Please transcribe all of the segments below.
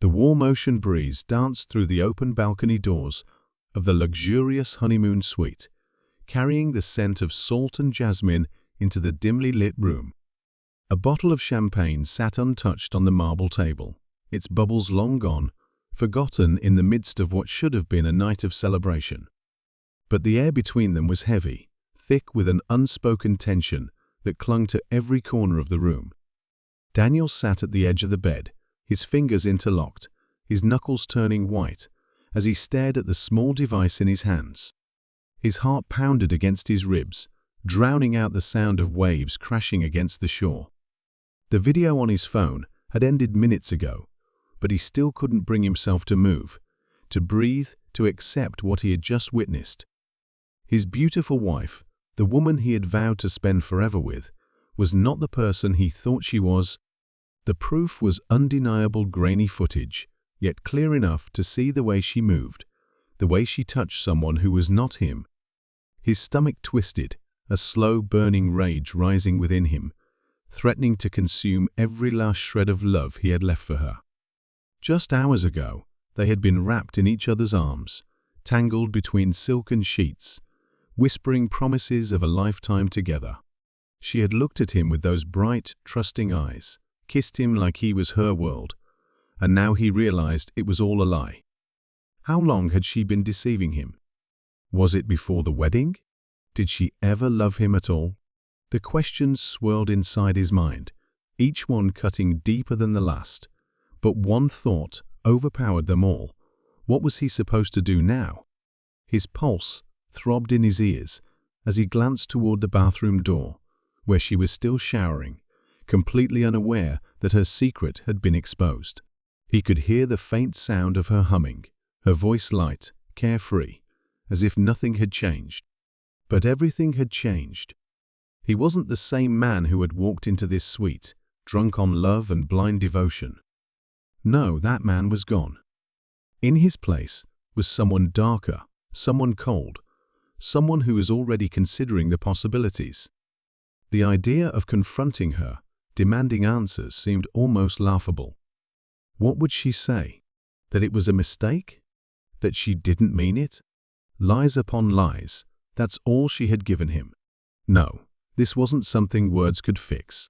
The warm ocean breeze danced through the open balcony doors of the luxurious honeymoon suite, carrying the scent of salt and jasmine into the dimly lit room. A bottle of champagne sat untouched on the marble table, its bubbles long gone, forgotten in the midst of what should have been a night of celebration. But the air between them was heavy, thick with an unspoken tension that clung to every corner of the room. Daniel sat at the edge of the bed, his fingers interlocked, his knuckles turning white, as he stared at the small device in his hands. His heart pounded against his ribs, drowning out the sound of waves crashing against the shore. The video on his phone had ended minutes ago, but he still couldn't bring himself to move, to breathe, to accept what he had just witnessed. His beautiful wife, the woman he had vowed to spend forever with, was not the person he thought she was. The proof was undeniable grainy footage, yet clear enough to see the way she moved, the way she touched someone who was not him. His stomach twisted, a slow burning rage rising within him, threatening to consume every last shred of love he had left for her. Just hours ago, they had been wrapped in each other's arms, tangled between silken sheets, whispering promises of a lifetime together. She had looked at him with those bright, trusting eyes, kissed him like he was her world, and now he realized it was all a lie. How long had she been deceiving him? Was it before the wedding? Did she ever love him at all? The questions swirled inside his mind, each one cutting deeper than the last. But one thought overpowered them all. What was he supposed to do now? His pulse throbbed in his ears as he glanced toward the bathroom door, where she was still showering, completely unaware that her secret had been exposed. He could hear the faint sound of her humming, her voice light, carefree, as if nothing had changed. But everything had changed. He wasn't the same man who had walked into this suite, drunk on love and blind devotion. No, that man was gone. In his place was someone darker, someone cold, someone who was already considering the possibilities. The idea of confronting her, demanding answers, seemed almost laughable. What would she say? That it was a mistake? That she didn't mean it? Lies upon lies, that's all she had given him. No, this wasn't something words could fix.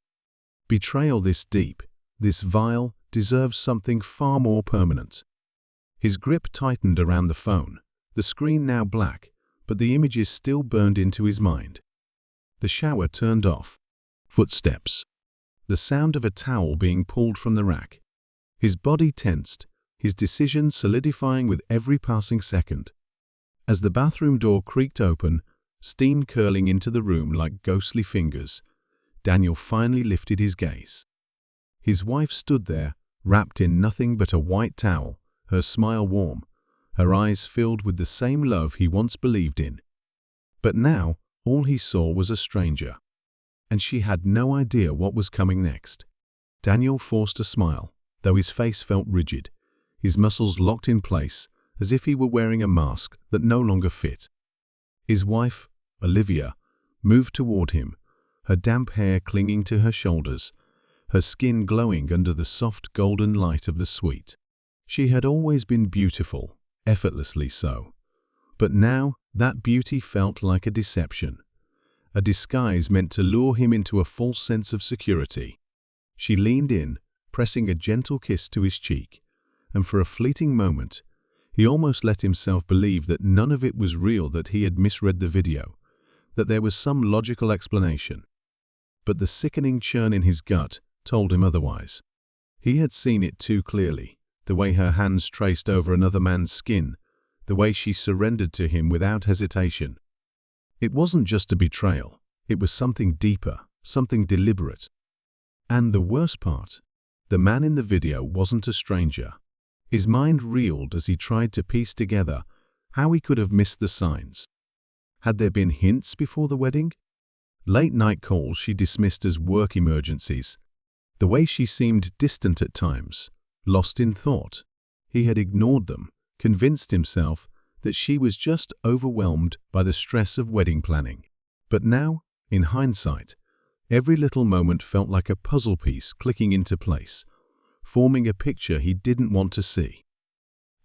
Betrayal this deep, this vile, deserves something far more permanent. His grip tightened around the phone, the screen now black, but the images still burned into his mind. The shower turned off. Footsteps. The sound of a towel being pulled from the rack. His body tensed, his decision solidifying with every passing second. As the bathroom door creaked open, steam curling into the room like ghostly fingers, Daniel finally lifted his gaze. His wife stood there, wrapped in nothing but a white towel, her smile warm, her eyes filled with the same love he once believed in. But now, all he saw was a stranger, and she had no idea what was coming next. Daniel forced a smile, though his face felt rigid, his muscles locked in place, as if he were wearing a mask that no longer fit. His wife, Olivia, moved toward him, her damp hair clinging to her shoulders, her skin glowing under the soft golden light of the suite. She had always been beautiful, effortlessly so. But now that beauty felt like a deception, a disguise meant to lure him into a false sense of security. She leaned in, pressing a gentle kiss to his cheek, and for a fleeting moment, he almost let himself believe that none of it was real, that he had misread the video, that there was some logical explanation. But the sickening churn in his gut told him otherwise. He had seen it too clearly, the way her hands traced over another man's skin, the way she surrendered to him without hesitation. It wasn't just a betrayal, it was something deeper, something deliberate. And the worst part, the man in the video wasn't a stranger. His mind reeled as he tried to piece together how he could have missed the signs. Had there been hints before the wedding? Late-night calls she dismissed as work emergencies. The way she seemed distant at times, lost in thought. He had ignored them, convinced himself that she was just overwhelmed by the stress of wedding planning. But now, in hindsight, every little moment felt like a puzzle piece clicking into place, forming a picture he didn't want to see.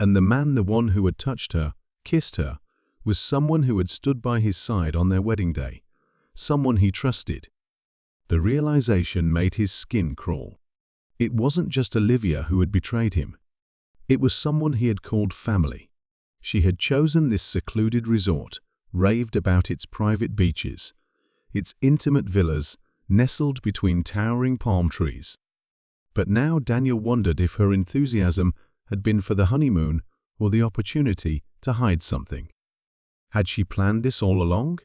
And the man, the one who had touched her, kissed her, was someone who had stood by his side on their wedding day, someone he trusted. The realization made his skin crawl. It wasn't just Olivia who had betrayed him. It was someone he had called family. She had chosen this secluded resort, raved about its private beaches, its intimate villas nestled between towering palm trees. But now Daniel wondered if her enthusiasm had been for the honeymoon or the opportunity to hide something. Had she planned this all along?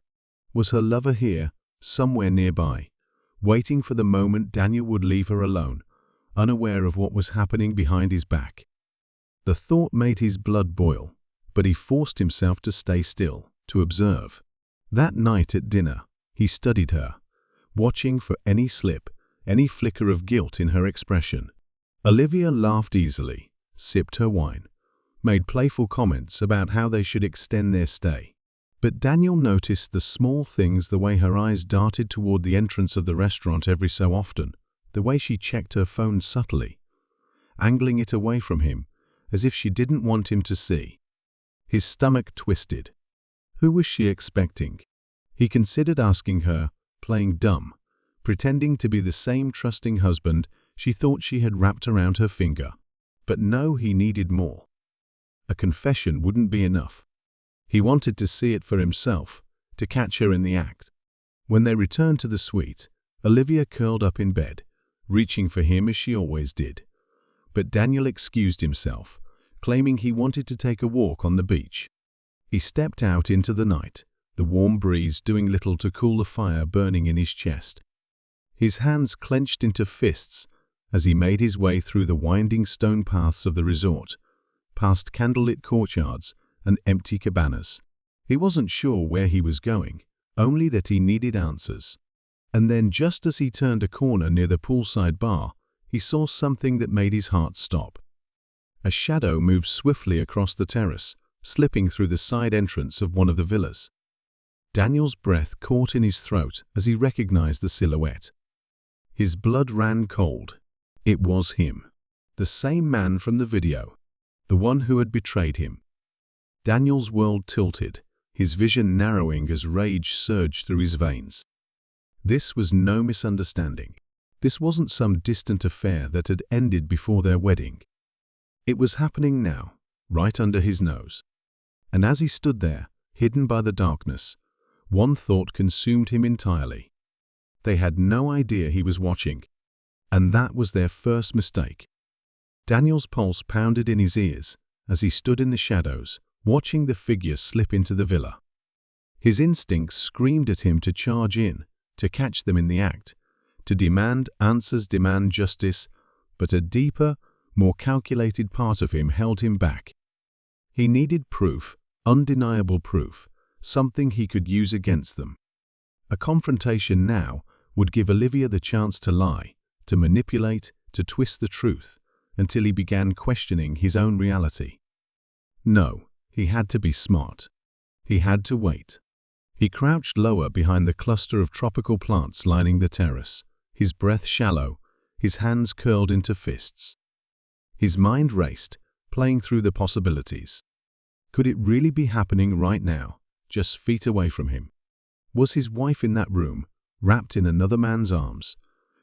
Was her lover here, somewhere nearby, waiting for the moment Daniel would leave her alone, unaware of what was happening behind his back? The thought made his blood boil, but he forced himself to stay still, to observe. That night at dinner, he studied her, watching for any slip, any flicker of guilt in her expression. Olivia laughed easily, sipped her wine, made playful comments about how they should extend their stay. But Daniel noticed the small things, the way her eyes darted toward the entrance of the restaurant every so often, the way she checked her phone subtly, angling it away from him, as if she didn't want him to see. His stomach twisted. Who was she expecting? He considered asking her, playing dumb, pretending to be the same trusting husband she thought she had wrapped around her finger. But no, he needed more. A confession wouldn't be enough. He wanted to see it for himself, to catch her in the act. When they returned to the suite, Olivia curled up in bed, reaching for him as she always did. But Daniel excused himself, claiming he wanted to take a walk on the beach. He stepped out into the night, the warm breeze doing little to cool the fire burning in his chest. His hands clenched into fists as he made his way through the winding stone paths of the resort, past candlelit courtyards and empty cabanas. He wasn't sure where he was going, only that he needed answers. And then, just as he turned a corner near the poolside bar, he saw something that made his heart stop. A shadow moved swiftly across the terrace, slipping through the side entrance of one of the villas. Daniel's breath caught in his throat as he recognized the silhouette. His blood ran cold. It was him, the same man from the video, the one who had betrayed him. Daniel's world tilted, his vision narrowing as rage surged through his veins. This was no misunderstanding. This wasn't some distant affair that had ended before their wedding. It was happening now, right under his nose. And as he stood there, hidden by the darkness, one thought consumed him entirely. They had no idea he was watching, and that was their first mistake. Daniel's pulse pounded in his ears as he stood in the shadows, watching the figure slip into the villa. His instincts screamed at him to charge in, to catch them in the act, to demand answers, demand justice, but a deeper, more calculated part of him held him back. He needed proof, undeniable proof, something he could use against them. A confrontation now would give Olivia the chance to lie, to manipulate, to twist the truth, until he began questioning his own reality. No, he had to be smart. He had to wait. He crouched lower behind the cluster of tropical plants lining the terrace, his breath shallow, his hands curled into fists. His mind raced, playing through the possibilities. Could it really be happening right now, just feet away from him? Was his wife in that room, wrapped in another man's arms,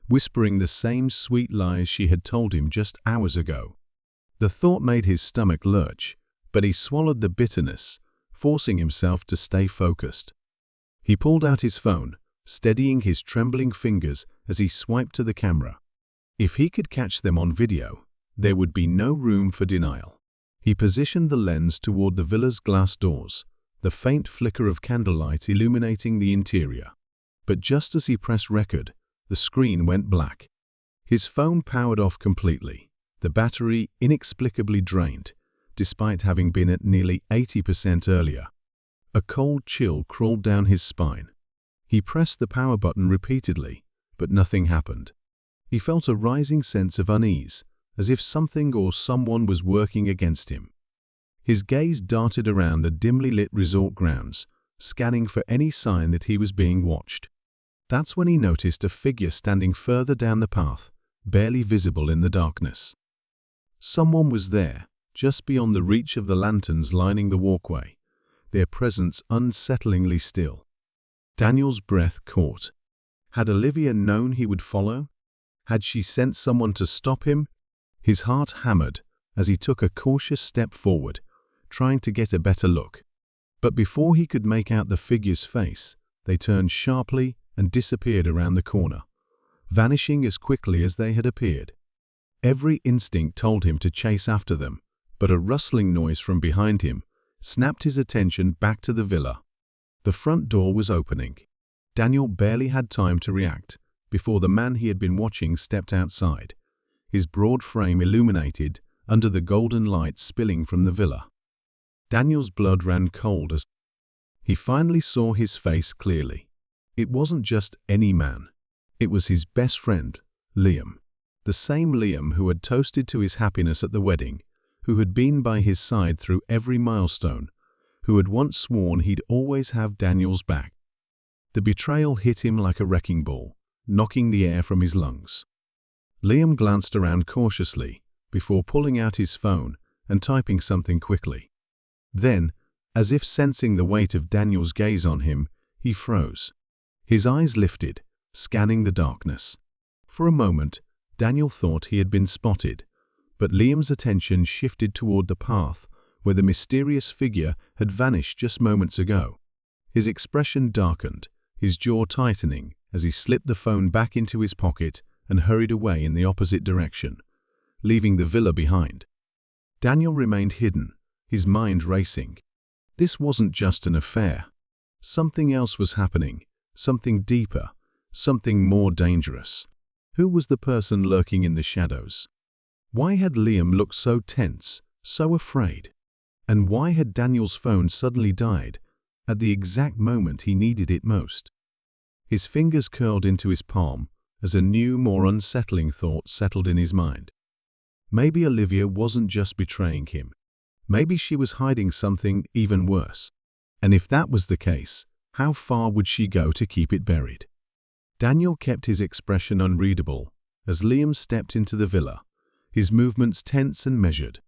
whispering the same sweet lies she had told him just hours ago? The thought made his stomach lurch, but he swallowed the bitterness, forcing himself to stay focused. He pulled out his phone, steadying his trembling fingers as he swiped to the camera. If he could catch them on video, there would be no room for denial. He positioned the lens toward the villa's glass doors, the faint flicker of candlelight illuminating the interior. But just as he pressed record, the screen went black. His phone powered off completely, the battery inexplicably drained, despite having been at nearly 80% earlier. A cold chill crawled down his spine. He pressed the power button repeatedly, but nothing happened. He felt a rising sense of unease, as if something or someone was working against him. His gaze darted around the dimly lit resort grounds, scanning for any sign that he was being watched. That's when he noticed a figure standing further down the path, barely visible in the darkness. Someone was there, just beyond the reach of the lanterns lining the walkway, their presence unsettlingly still. Daniel's breath caught. Had Olivia known he would follow? Had she sent someone to stop him? His heart hammered as he took a cautious step forward, trying to get a better look. But before he could make out the figure's face, they turned sharply and disappeared around the corner, vanishing as quickly as they had appeared. Every instinct told him to chase after them, but a rustling noise from behind him snapped his attention back to the villa. The front door was opening. Daniel barely had time to react before the man he had been watching stepped outside, his broad frame illuminated under the golden light spilling from the villa. Daniel's blood ran cold as he finally saw his face clearly. It wasn't just any man. It was his best friend, Liam. The same Liam who had toasted to his happiness at the wedding, who had been by his side through every milestone, who had once sworn he'd always have Daniel's back. The betrayal hit him like a wrecking ball, knocking the air from his lungs. Liam glanced around cautiously before pulling out his phone and typing something quickly. Then, as if sensing the weight of Daniel's gaze on him, he froze. His eyes lifted, scanning the darkness. For a moment, Daniel thought he had been spotted, but Liam's attention shifted toward the path where the mysterious figure had vanished just moments ago. His expression darkened, his jaw tightening as he slipped the phone back into his pocket and hurried away in the opposite direction, leaving the villa behind. Daniel remained hidden, his mind racing. This wasn't just an affair. Something else was happening, something deeper, something more dangerous. Who was the person lurking in the shadows? Why had Liam looked so tense, so afraid? And why had Daniel's phone suddenly died at the exact moment he needed it most? His fingers curled into his palm as a new, more unsettling thought settled in his mind. Maybe Olivia wasn't just betraying him. Maybe she was hiding something even worse. And if that was the case, how far would she go to keep it buried? Daniel kept his expression unreadable as Liam stepped into the villa, his movements tense and measured.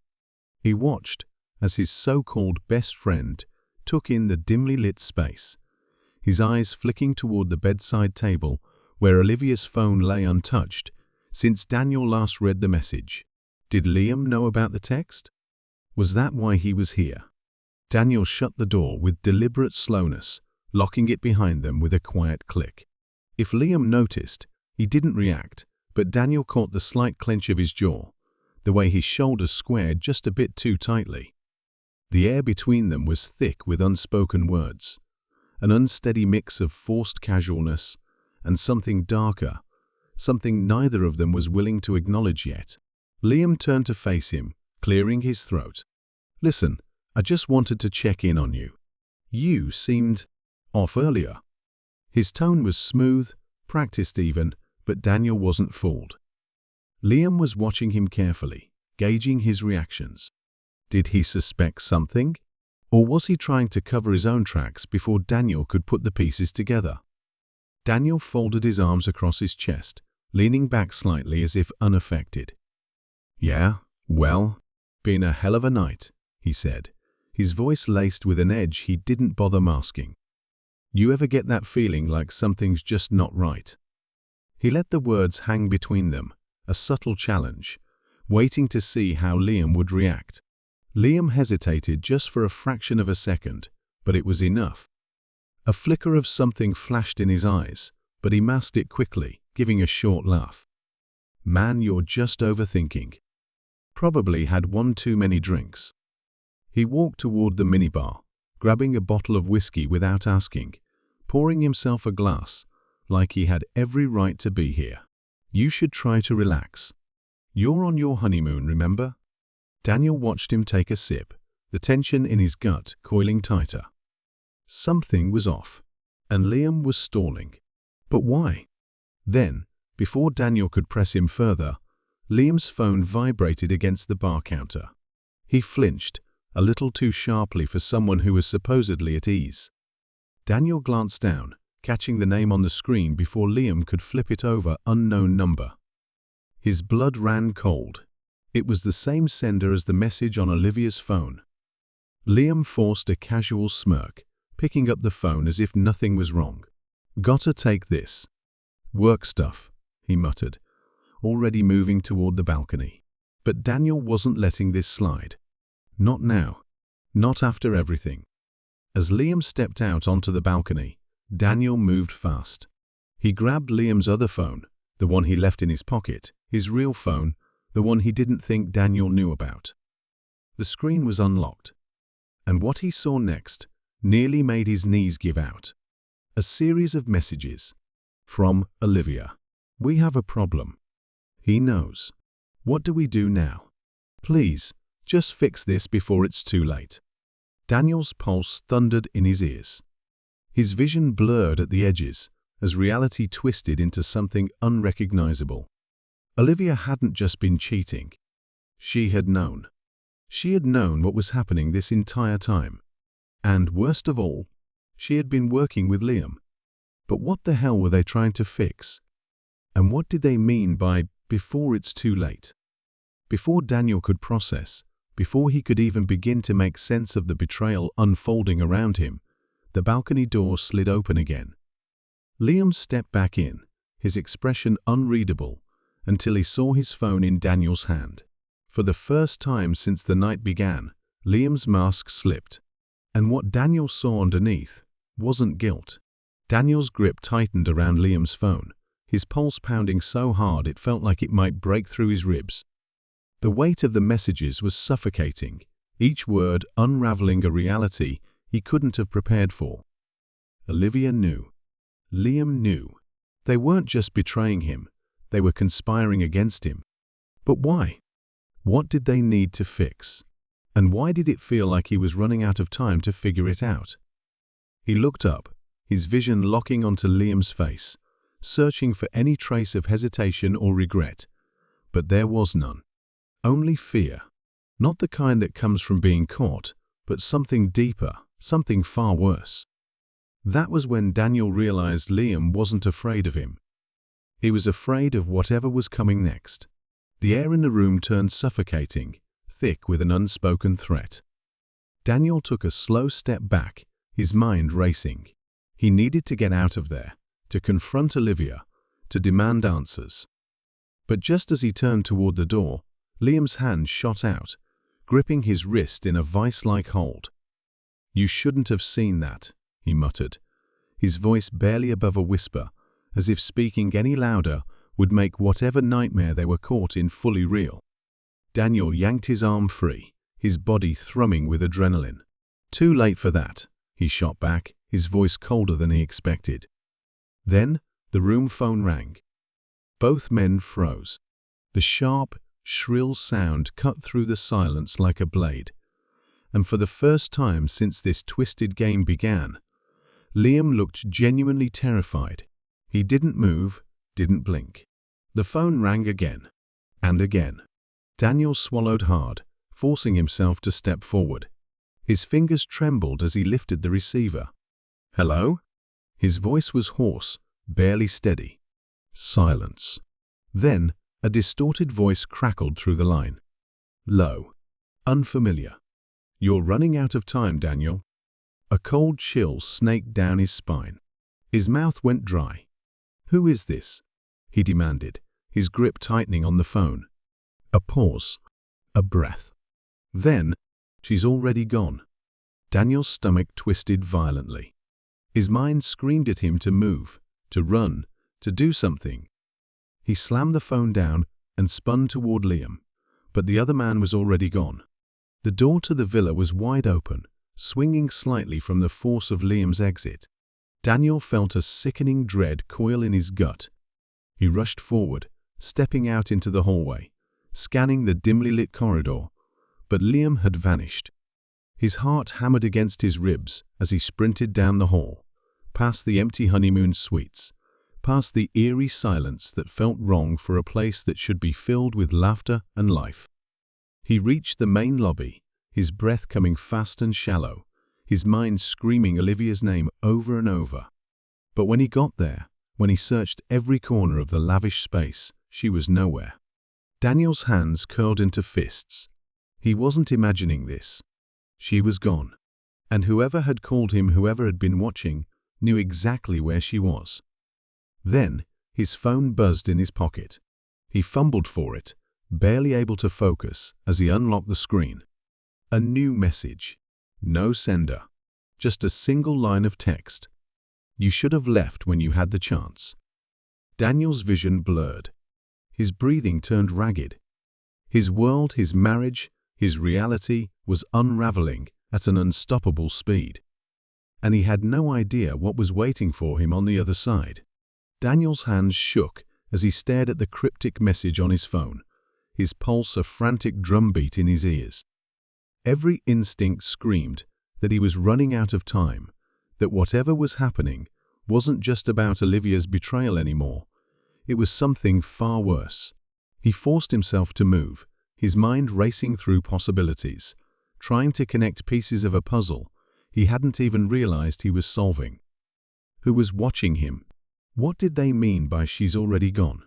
He watched as his so-called best friend took in the dimly lit space, his eyes flicking toward the bedside table where Olivia's phone lay untouched since Daniel last read the message. Did Liam know about the text? Was that why he was here? Daniel shut the door with deliberate slowness, locking it behind them with a quiet click. If Liam noticed, he didn't react, but Daniel caught the slight clench of his jaw, the way his shoulders squared just a bit too tightly. The air between them was thick with unspoken words, an unsteady mix of forced casualness and something darker, something neither of them was willing to acknowledge yet. Liam turned to face him, clearing his throat. "Listen, I just wanted to check in on you. You seemed off earlier." His tone was smooth, practiced even, but Daniel wasn't fooled. Liam was watching him carefully, gauging his reactions. Did he suspect something? Or was he trying to cover his own tracks before Daniel could put the pieces together? Daniel folded his arms across his chest, leaning back slightly as if unaffected. "Yeah, well, been a hell of a night," he said, his voice laced with an edge he didn't bother masking. "You ever get that feeling like something's just not right?" He let the words hang between them, a subtle challenge, waiting to see how Liam would react. Liam hesitated just for a fraction of a second, but it was enough. A flicker of something flashed in his eyes, but he masked it quickly, giving a short laugh. "Man, you're just overthinking. Probably had one too many drinks." He walked toward the minibar, grabbing a bottle of whiskey without asking, pouring himself a glass, like he had every right to be here. "You should try to relax. You're on your honeymoon, remember?" Daniel watched him take a sip, the tension in his gut coiling tighter. Something was off, and Liam was stalling. But why? Then, before Daniel could press him further, Liam's phone vibrated against the bar counter. He flinched, a little too sharply for someone who was supposedly at ease. Daniel glanced down, catching the name on the screen before Liam could flip it over unknown number. His blood ran cold. It was the same sender as the message on Olivia's phone. Liam forced a casual smirk, picking up the phone as if nothing was wrong. "Gotta take this. Work stuff," he muttered, already moving toward the balcony. But Daniel wasn't letting this slide. Not now. Not after everything. As Liam stepped out onto the balcony, Daniel moved fast. He grabbed Liam's other phone, the one he left in his pocket, his real phone, the one he didn't think Daniel knew about. The screen was unlocked, and what he saw next nearly made his knees give out. A series of messages. From Olivia. "We have a problem. He knows. What do we do now? Please, just fix this before it's too late." Daniel's pulse thundered in his ears. His vision blurred at the edges as reality twisted into something unrecognizable. Olivia hadn't just been cheating. She had known. She had known what was happening this entire time. And worst of all, she had been working with Liam. But what the hell were they trying to fix? And what did they mean by "before it's too late"? Before Daniel could process, before he could even begin to make sense of the betrayal unfolding around him, the balcony door slid open again. Liam stepped back in, his expression unreadable, until he saw his phone in Daniel's hand. For the first time since the night began, Liam's mask slipped. And what Daniel saw underneath wasn't guilt. Daniel's grip tightened around Liam's phone, his pulse pounding so hard it felt like it might break through his ribs. The weight of the messages was suffocating, each word unraveling a reality he couldn't have prepared for. Olivia knew. Liam knew. They weren't just betraying him, they were conspiring against him. But why? What did they need to fix? And why did it feel like he was running out of time to figure it out? He looked up, his vision locking onto Liam's face, searching for any trace of hesitation or regret. But there was none. Only fear. Not the kind that comes from being caught, but something deeper, something far worse. That was when Daniel realized Liam wasn't afraid of him. He was afraid of whatever was coming next. The air in the room turned suffocating, thick with an unspoken threat. Daniel took a slow step back, his mind racing. He needed to get out of there, to confront Olivia, to demand answers. But just as he turned toward the door, Liam's hand shot out, gripping his wrist in a vice-like hold. "You shouldn't have seen that," he muttered, his voice barely above a whisper, as if speaking any louder would make whatever nightmare they were caught in fully real. Daniel yanked his arm free, his body thrumming with adrenaline. "Too late for that," he shot back, his voice colder than he expected. Then the room phone rang. Both men froze. The sharp, shrill sound cut through the silence like a blade. And for the first time since this twisted game began, Liam looked genuinely terrified. He didn't move, didn't blink. The phone rang again, and again. Daniel swallowed hard, forcing himself to step forward. His fingers trembled as he lifted the receiver. "Hello?" His voice was hoarse, barely steady. Silence. Then a distorted voice crackled through the line. Low. Unfamiliar. "You're running out of time, Daniel." A cold chill snaked down his spine. His mouth went dry. "Who is this?" he demanded, his grip tightening on the phone. A pause. A breath. Then, "She's already gone." Daniel's stomach twisted violently. His mind screamed at him to move, to run, to do something. He slammed the phone down and spun toward Liam, but the other man was already gone. The door to the villa was wide open, swinging slightly from the force of Liam's exit. Daniel felt a sickening dread coil in his gut. He rushed forward, stepping out into the hallway, scanning the dimly lit corridor, but Liam had vanished. His heart hammered against his ribs as he sprinted down the hall, past the empty honeymoon suites, past the eerie silence that felt wrong for a place that should be filled with laughter and life. He reached the main lobby, his breath coming fast and shallow, his mind screaming Olivia's name over and over. But when he got there, when he searched every corner of the lavish space, she was nowhere. Daniel's hands curled into fists. He wasn't imagining this. She was gone. And whoever had called him, whoever had been watching, knew exactly where she was. Then, his phone buzzed in his pocket. He fumbled for it, barely able to focus as he unlocked the screen. A new message. No sender. Just a single line of text. You should have left when you had the chance. Daniel's vision blurred. His breathing turned ragged. His world, his marriage, his reality was unraveling at an unstoppable speed. And he had no idea what was waiting for him on the other side. Daniel's hands shook as he stared at the cryptic message on his phone, his pulse a frantic drumbeat in his ears. Every instinct screamed that he was running out of time, that whatever was happening wasn't just about Olivia's betrayal anymore. It was something far worse. He forced himself to move, his mind racing through possibilities, trying to connect pieces of a puzzle he hadn't even realized he was solving. Who was watching him? What did they mean by she's already gone?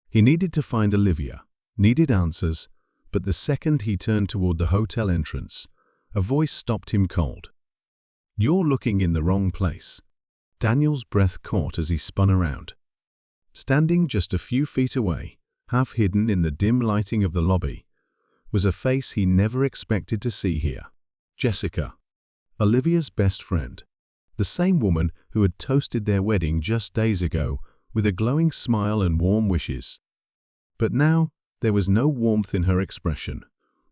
He needed to find Olivia, needed answers, but the second he turned toward the hotel entrance, a voice stopped him cold. You're looking in the wrong place. Daniel's breath caught as he spun around. Standing just a few feet away, half hidden in the dim lighting of the lobby, was a face he never expected to see here. Jessica, Olivia's best friend. The same woman who had toasted their wedding just days ago with a glowing smile and warm wishes. But now, there was no warmth in her expression,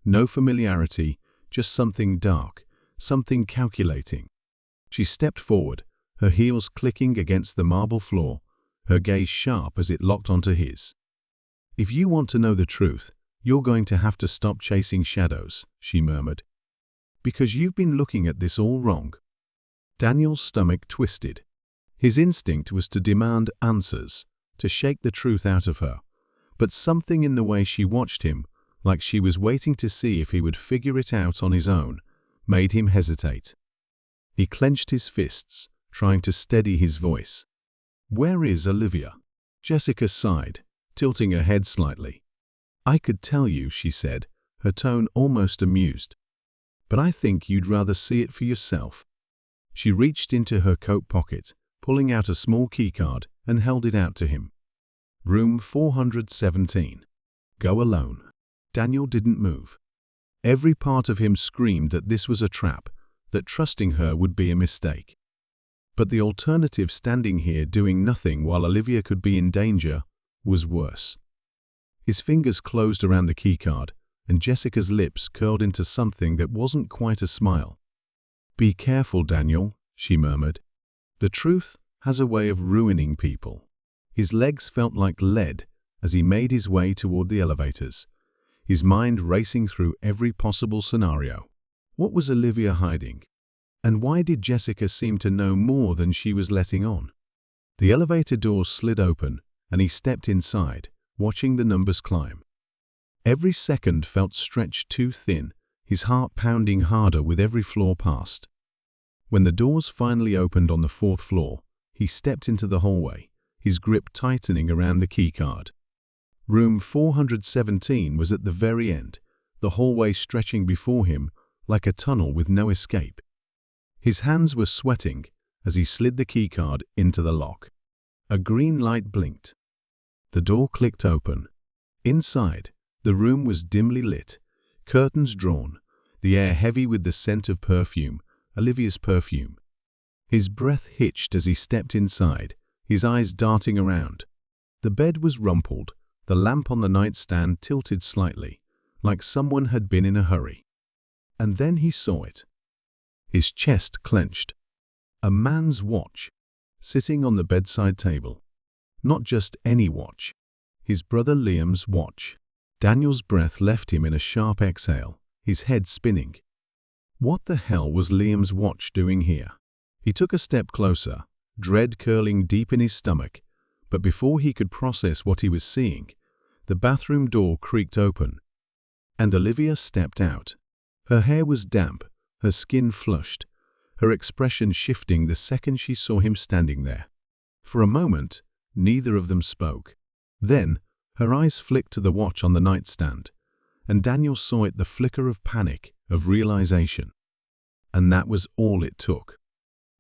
no familiarity, just something dark, something calculating. She stepped forward, her heels clicking against the marble floor, her gaze sharp as it locked onto his. If you want to know the truth, you're going to have to stop chasing shadows, she murmured. Because you've been looking at this all wrong. Daniel's stomach twisted. His instinct was to demand answers, to shake the truth out of her. But something in the way she watched him, like she was waiting to see if he would figure it out on his own, made him hesitate. He clenched his fists, trying to steady his voice. Where is Olivia? Jessica sighed, tilting her head slightly. I could tell you, she said, her tone almost amused. But I think you'd rather see it for yourself. She reached into her coat pocket, pulling out a small keycard, and held it out to him. Room 417. Go alone. Daniel didn't move. Every part of him screamed that this was a trap, that trusting her would be a mistake. But the alternative, standing here doing nothing while Olivia could be in danger, was worse. His fingers closed around the keycard, and Jessica's lips curled into something that wasn't quite a smile. Be careful, Daniel, she murmured. The truth has a way of ruining people. His legs felt like lead as he made his way toward the elevators, his mind racing through every possible scenario. What was Olivia hiding? And why did Jessica seem to know more than she was letting on? The elevator doors slid open, and he stepped inside, watching the numbers climb. Every second felt stretched too thin, his heart pounding harder with every floor passed. When the doors finally opened on the 4th floor, he stepped into the hallway, his grip tightening around the keycard. Room 417 was at the very end, the hallway stretching before him like a tunnel with no escape. His hands were sweating as he slid the keycard into the lock. A green light blinked. The door clicked open. Inside, the room was dimly lit, curtains drawn, the air heavy with the scent of perfume, Olivia's perfume. His breath hitched as he stepped inside, his eyes darting around. The bed was rumpled, the lamp on the nightstand tilted slightly, like someone had been in a hurry. And then he saw it. His chest clenched. A man's watch, sitting on the bedside table. Not just any watch. His brother Liam's watch. Daniel's breath left him in a sharp exhale, his head spinning. What the hell was Liam's watch doing here? He took a step closer, dread curling deep in his stomach, but before he could process what he was seeing, the bathroom door creaked open, and Olivia stepped out. Her hair was damp, her skin flushed, her expression shifting the second she saw him standing there. For a moment, neither of them spoke. Then, Her eyes flicked to the watch on the nightstand, and Daniel saw it, the flicker of panic, of realization. And that was all it took.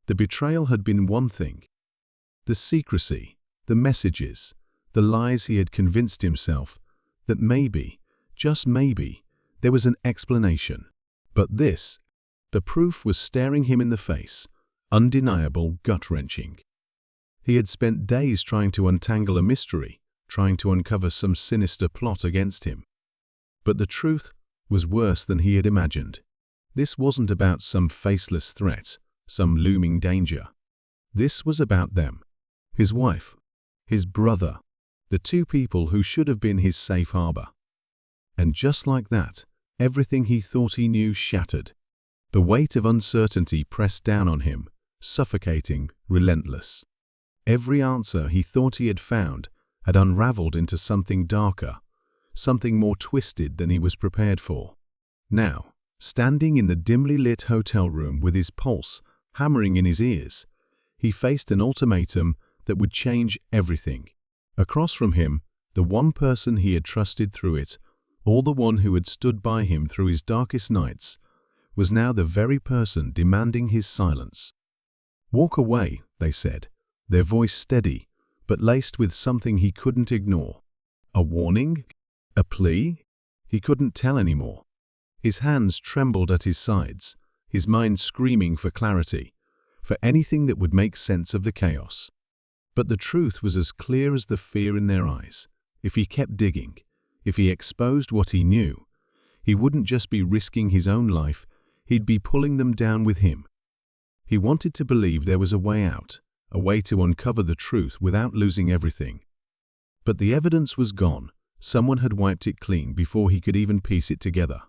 The betrayal had been one thing. The secrecy, the messages, the lies he had convinced himself that maybe, just maybe, there was an explanation. But this, the proof was staring him in the face, undeniable, gut-wrenching. He had spent days trying to untangle a mystery, trying to uncover some sinister plot against him. But the truth was worse than he had imagined. This wasn't about some faceless threat, some looming danger. This was about them, his wife, his brother, the two people who should have been his safe harbor. And just like that, everything he thought he knew shattered. The weight of uncertainty pressed down on him, suffocating, relentless. Every answer he thought he had found had unraveled into something darker, something more twisted than he was prepared for. Now, standing in the dimly lit hotel room with his pulse hammering in his ears, he faced an ultimatum that would change everything. Across from him, the one person he had trusted through it, or the one who had stood by him through his darkest nights, was now the very person demanding his silence. "Walk away," they said, their voice steady, but laced with something he couldn't ignore. A warning? A plea? He couldn't tell anymore. His hands trembled at his sides, his mind screaming for clarity, for anything that would make sense of the chaos. But the truth was as clear as the fear in their eyes. If he kept digging, if he exposed what he knew, he wouldn't just be risking his own life, he'd be pulling them down with him. He wanted to believe there was a way out, a way to uncover the truth without losing everything. But the evidence was gone. Someone had wiped it clean before he could even piece it together.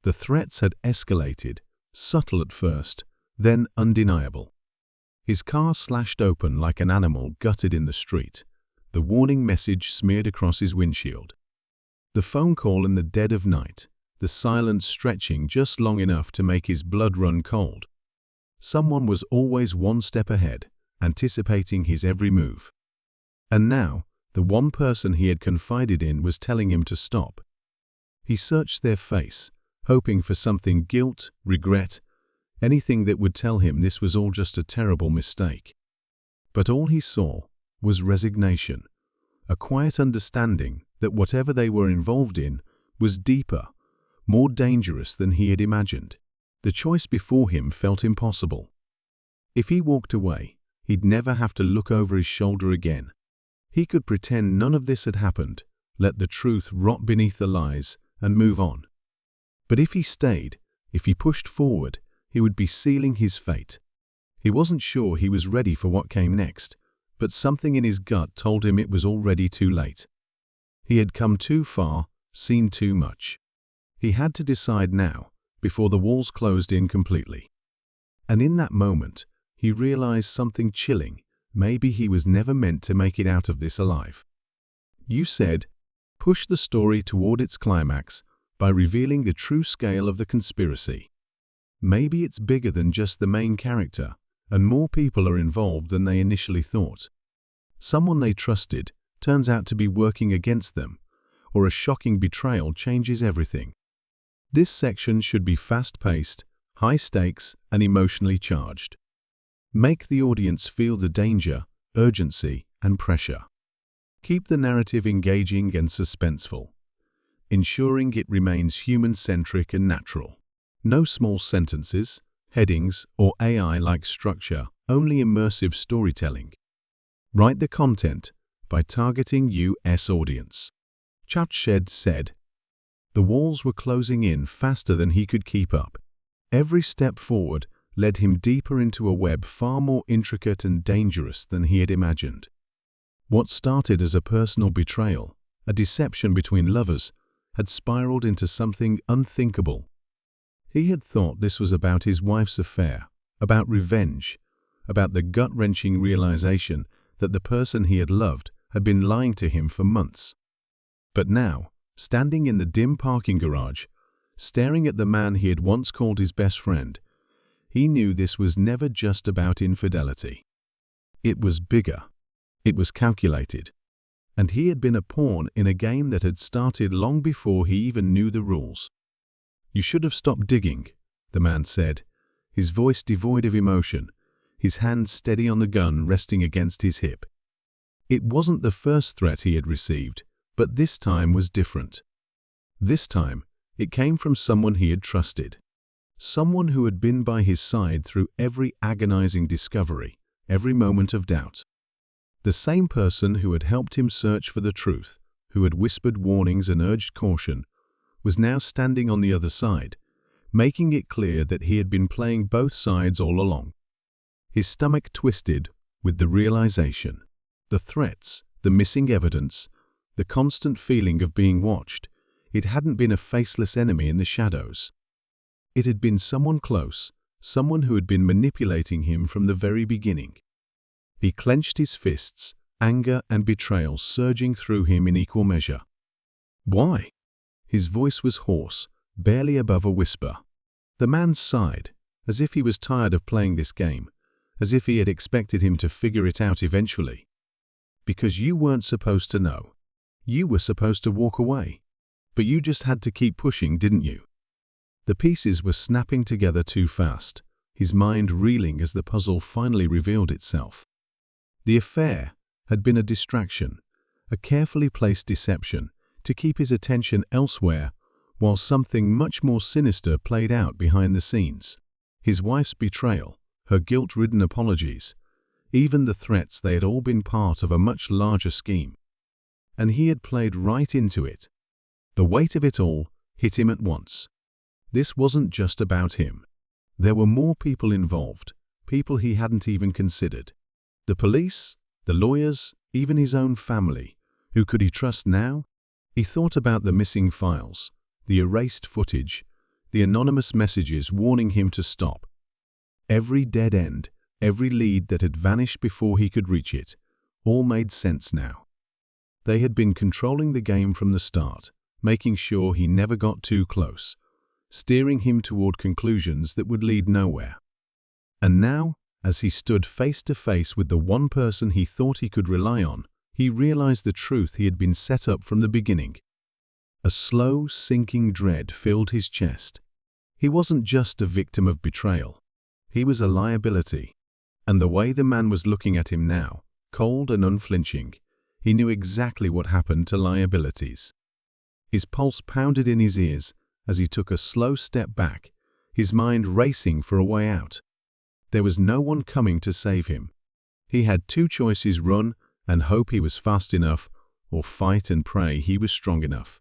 The threats had escalated, subtle at first, then undeniable. His car slashed open like an animal gutted in the street, the warning message smeared across his windshield. The phone call in the dead of night, the silence stretching just long enough to make his blood run cold. Someone was always one step ahead, anticipating his every move. And now, the one person he had confided in was telling him to stop. He searched their face, hoping for something: guilt, regret, anything that would tell him this was all just a terrible mistake. But all he saw was resignation, a quiet understanding that whatever they were involved in was deeper, more dangerous than he had imagined. The choice before him felt impossible. If he walked away, he'd never have to look over his shoulder again. He could pretend none of this had happened, let the truth rot beneath the lies, and move on. But if he stayed, if he pushed forward, he would be sealing his fate. He wasn't sure he was ready for what came next, but something in his gut told him it was already too late. He had come too far, seen too much. He had to decide now, before the walls closed in completely. And in that moment, he realized something chilling. Maybe he was never meant to make it out of this alive. You said, push the story toward its climax by revealing the true scale of the conspiracy. Maybe it's bigger than just the main character, and more people are involved than they initially thought. Someone they trusted turns out to be working against them, or a shocking betrayal changes everything. This section should be fast-paced, high stakes, and emotionally charged. Make the audience feel the danger, urgency, and pressure. Keep the narrative engaging and suspenseful, ensuring it remains human-centric and natural. No small sentences, headings, or AI-like structure, only immersive storytelling. Write the content by targeting US audience. Chatshed said, the walls were closing in faster than he could keep up. Every step forward led him deeper into a web far more intricate and dangerous than he had imagined. What started as a personal betrayal, a deception between lovers, had spiraled into something unthinkable. He had thought this was about his wife's affair, about revenge, about the gut-wrenching realization that the person he had loved had been lying to him for months. But now, standing in the dim parking garage, staring at the man he had once called his best friend, he knew this was never just about infidelity. It was bigger. It was calculated. and he had been a pawn in a game that had started long before he even knew the rules. "You should have stopped digging," the man said, his voice devoid of emotion, his hand steady on the gun resting against his hip. It wasn't the first threat he had received, but this time was different. This time, it came from someone he had trusted. Someone who had been by his side through every agonizing discovery, every moment of doubt. The same person who had helped him search for the truth, who had whispered warnings and urged caution, was now standing on the other side, making it clear that he had been playing both sides all along. His stomach twisted with the realization. The threats, the missing evidence, the constant feeling of being watched. It hadn't been a faceless enemy in the shadows. It had been someone close, someone who had been manipulating him from the very beginning. He clenched his fists, anger and betrayal surging through him in equal measure. "Why?" His voice was hoarse, barely above a whisper. The man sighed, as if he was tired of playing this game, as if he had expected him to figure it out eventually. "Because you weren't supposed to know. You were supposed to walk away. But you just had to keep pushing, didn't you?" The pieces were snapping together too fast, his mind reeling as the puzzle finally revealed itself. The affair had been a distraction, a carefully placed deception to keep his attention elsewhere, while something much more sinister played out behind the scenes. His wife's betrayal, her guilt-ridden apologies, even the threats, they had all been part of a much larger scheme. And he had played right into it. The weight of it all hit him at once. This wasn't just about him. There were more people involved, people he hadn't even considered. The police, the lawyers, even his own family. Who could he trust now? He thought about the missing files, the erased footage, the anonymous messages warning him to stop. Every dead end, every lead that had vanished before he could reach it, all made sense now. They had been controlling the game from the start, making sure he never got too close, steering him toward conclusions that would lead nowhere. And now, as he stood face to face with the one person he thought he could rely on, he realized the truth he had been set up from the beginning. A slow, sinking dread filled his chest. He wasn't just a victim of betrayal. He was a liability. And the way the man was looking at him now, cold and unflinching, he knew exactly what happened to liabilities. His pulse pounded in his ears as he took a slow step back, his mind racing for a way out. There was no one coming to save him. He had two choices: run and hope he was fast enough, or fight and pray he was strong enough.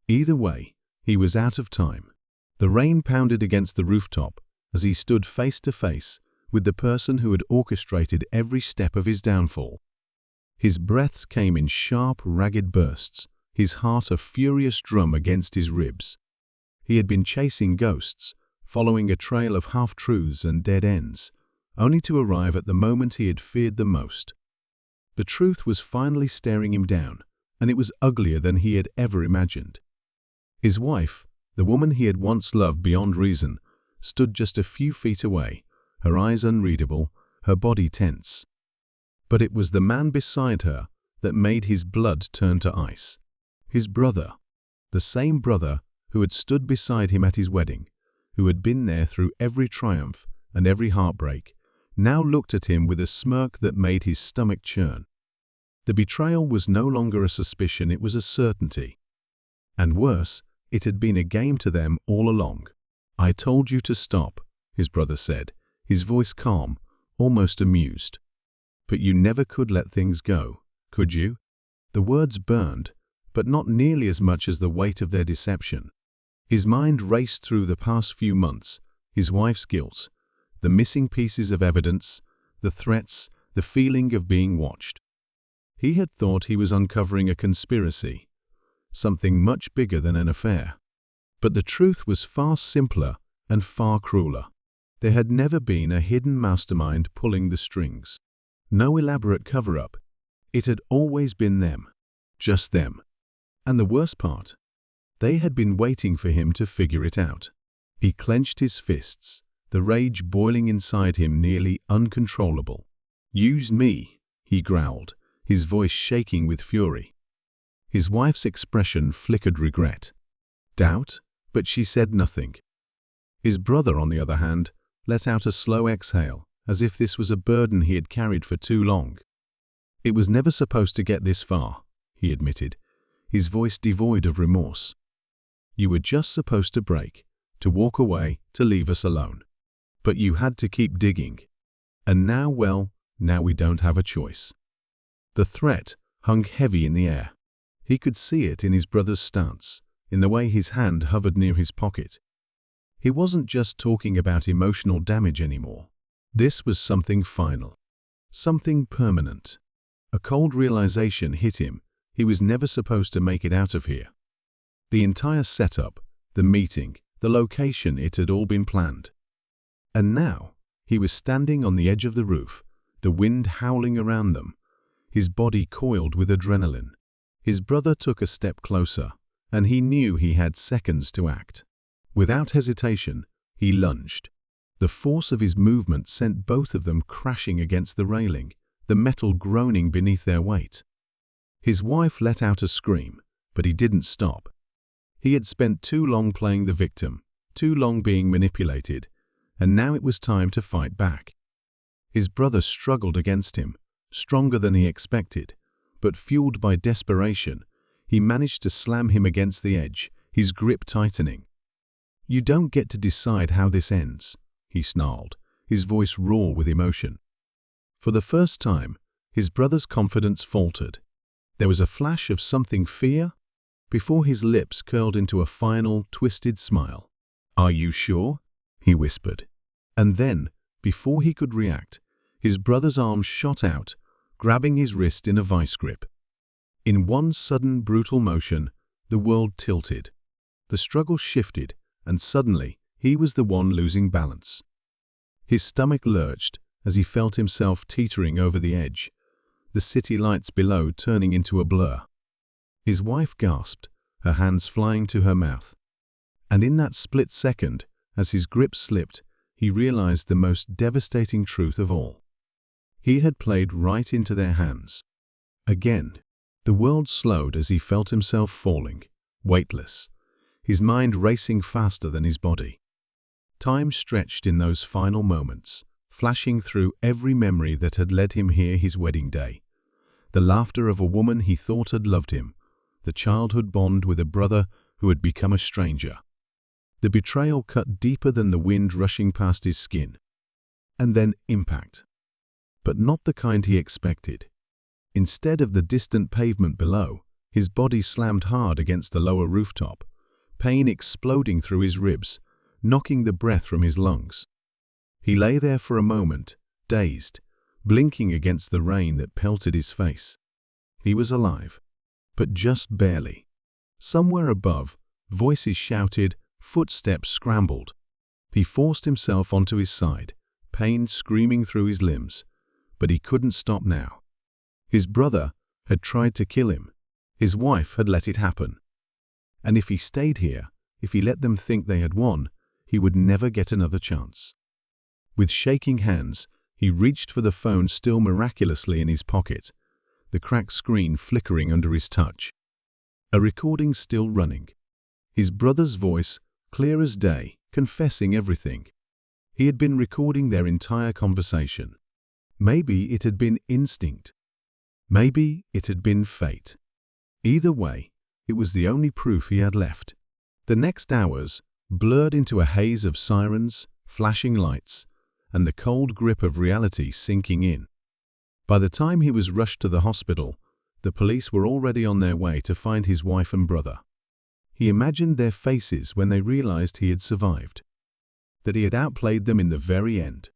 Either way, he was out of time. The rain pounded against the rooftop as he stood face to face with the person who had orchestrated every step of his downfall. His breaths came in sharp, ragged bursts, his heart a furious drum against his ribs. He had been chasing ghosts, following a trail of half-truths and dead ends, only to arrive at the moment he had feared the most. The truth was finally staring him down, and it was uglier than he had ever imagined. His wife, the woman he had once loved beyond reason, stood just a few feet away, her eyes unreadable, her body tense. But it was the man beside her that made his blood turn to ice. His brother, the same brother who had stood beside him at his wedding, who had been there through every triumph and every heartbreak, now looked at him with a smirk that made his stomach churn. The betrayal was no longer a suspicion, it was a certainty. And worse, it had been a game to them all along. "I told you to stop," his brother said, his voice calm, almost amused. "But you never could let things go, could you?" The words burned, but not nearly as much as the weight of their deception. His mind raced through the past few months, his wife's guilt, the missing pieces of evidence, the threats, the feeling of being watched. He had thought he was uncovering a conspiracy, something much bigger than an affair. But the truth was far simpler and far crueler. There had never been a hidden mastermind pulling the strings. No elaborate cover-up. It had always been them. Just them. And the worst part, they had been waiting for him to figure it out. He clenched his fists, the rage boiling inside him nearly uncontrollable. "Use me," he growled, his voice shaking with fury. His wife's expression flickered regret, doubt, but she said nothing. His brother, on the other hand, let out a slow exhale, as if this was a burden he had carried for too long. "It was never supposed to get this far," he admitted, his voice devoid of remorse. "You were just supposed to break, to walk away, to leave us alone. But you had to keep digging. And now, well, now we don't have a choice." The threat hung heavy in the air. He could see it in his brother's stance, in the way his hand hovered near his pocket. He wasn't just talking about emotional damage anymore. This was something final, something permanent. A cold realization hit him. He was never supposed to make it out of here. The entire setup, the meeting, the location, it had all been planned. And now, he was standing on the edge of the roof, the wind howling around them, his body coiled with adrenaline. His brother took a step closer, and he knew he had seconds to act. Without hesitation, he lunged. The force of his movement sent both of them crashing against the railing, the metal groaning beneath their weight. His wife let out a scream, but he didn't stop. He had spent too long playing the victim, too long being manipulated, and now it was time to fight back. His brother struggled against him, stronger than he expected, but fueled by desperation, he managed to slam him against the edge, his grip tightening. "You don't get to decide how this ends," he snarled, his voice raw with emotion. For the first time, his brother's confidence faltered. There was a flash of something fear, before his lips curled into a final, twisted smile. "Are you sure?" he whispered. And then, before he could react, his brother's arm shot out, grabbing his wrist in a vice grip. In one sudden, brutal motion, the world tilted. The struggle shifted, and suddenly, he was the one losing balance. His stomach lurched as he felt himself teetering over the edge, the city lights below turning into a blur. His wife gasped, her hands flying to her mouth. And in that split second, as his grip slipped, he realized the most devastating truth of all. He had played right into their hands. Again, the world slowed as he felt himself falling, weightless, his mind racing faster than his body. Time stretched in those final moments, flashing through every memory that had led him here his wedding day. The laughter of a woman he thought had loved him, the childhood bond with a brother who had become a stranger. The betrayal cut deeper than the wind rushing past his skin. And then impact. But not the kind he expected. Instead of the distant pavement below, his body slammed hard against a lower rooftop, pain exploding through his ribs, knocking the breath from his lungs. He lay there for a moment, dazed, blinking against the rain that pelted his face. He was alive, but just barely. Somewhere above, voices shouted, footsteps scrambled. He forced himself onto his side, pain screaming through his limbs, but he couldn't stop now. His brother had tried to kill him. His wife had let it happen. And if he stayed here, if he let them think they had won, he would never get another chance. With shaking hands, he reached for the phone still miraculously in his pocket, the cracked screen flickering under his touch. A recording still running. His brother's voice, clear as day, confessing everything. He had been recording their entire conversation. Maybe it had been instinct. Maybe it had been fate. Either way, it was the only proof he had left. The next hours blurred into a haze of sirens, flashing lights, and the cold grip of reality sinking in. By the time he was rushed to the hospital, the police were already on their way to find his wife and brother. He imagined their faces when they realized he had survived, that he had outplayed them in the very end.